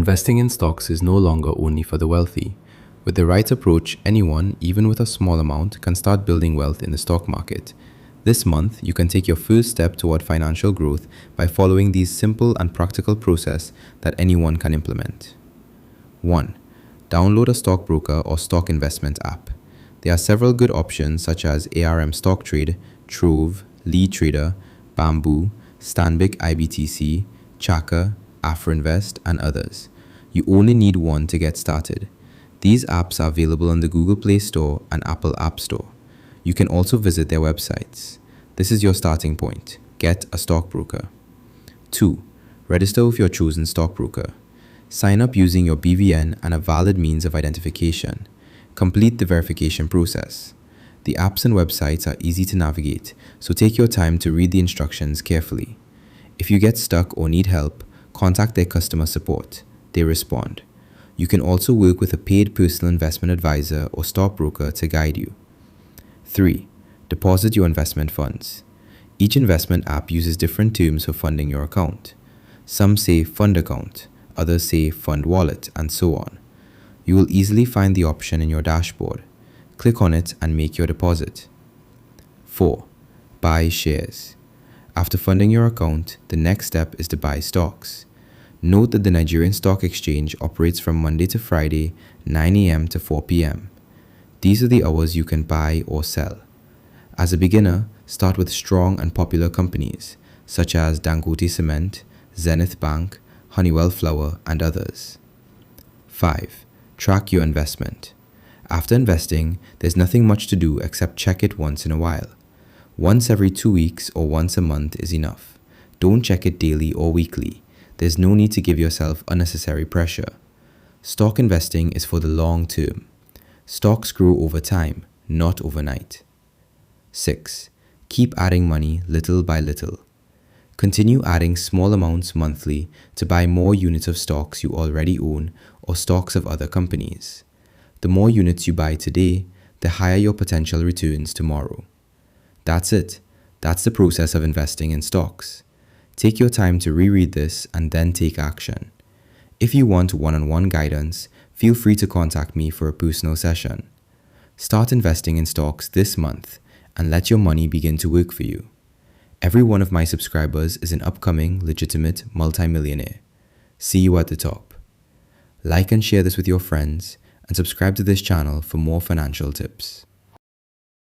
Investing in stocks is no longer only for the wealthy. With the right approach, anyone, even with a small amount, can start building wealth in the stock market. This month, you can take your first step toward financial growth by following these simple and practical process that anyone can implement. 1. Download a stockbroker or stock investment app. There are several good options such as ARM Stock Trade, Trove, Lee Trader, Bamboo, Stanbic IBTC, Chaka, Afroinvest, and others. You only need one to get started. These apps are available on the Google Play Store and Apple App Store. You can also visit their websites. This is your starting point. Get a stockbroker. 2. Register with your chosen stockbroker. Sign up using your BVN and a valid means of identification. Complete the verification process. The apps and websites are easy to navigate, so take your time to read the instructions carefully. If you get stuck or need help, contact their customer support. They respond. You can also work with a paid personal investment advisor or stockbroker to guide you. 3. Deposit your investment funds. Each investment app uses different terms for funding your account. Some say fund account, others say fund wallet, and so on. You will easily find the option in your dashboard. Click on it and make your deposit. 4. Buy shares. After funding your account, the next step is to buy stocks. Note that the Nigerian Stock Exchange operates from Monday to Friday, 9 a.m. to 4 p.m. These are the hours you can buy or sell. As a beginner, start with strong and popular companies such as Dangote Cement, Zenith Bank, Honeywell Flour, and others. 5. Track your investment. After investing, there's nothing much to do except check it once in a while. Once every 2 weeks or once a month is enough. Don't check it daily or weekly. There's no need to give yourself unnecessary pressure. Stock investing is for the long term. Stocks grow over time, not overnight. 6. Keep adding money little by little. Continue adding small amounts monthly to buy more units of stocks you already own or stocks of other companies. The more units you buy today, the higher your potential returns tomorrow. That's it. That's the process of investing in stocks. Take your time to reread this and then take action. If you want one-on-one guidance, feel free to contact me for a personal session. Start investing in stocks this month and let your money begin to work for you. Every one of my subscribers is an upcoming legitimate multimillionaire. See you at the top. Like and share this with your friends and subscribe to this channel for more financial tips.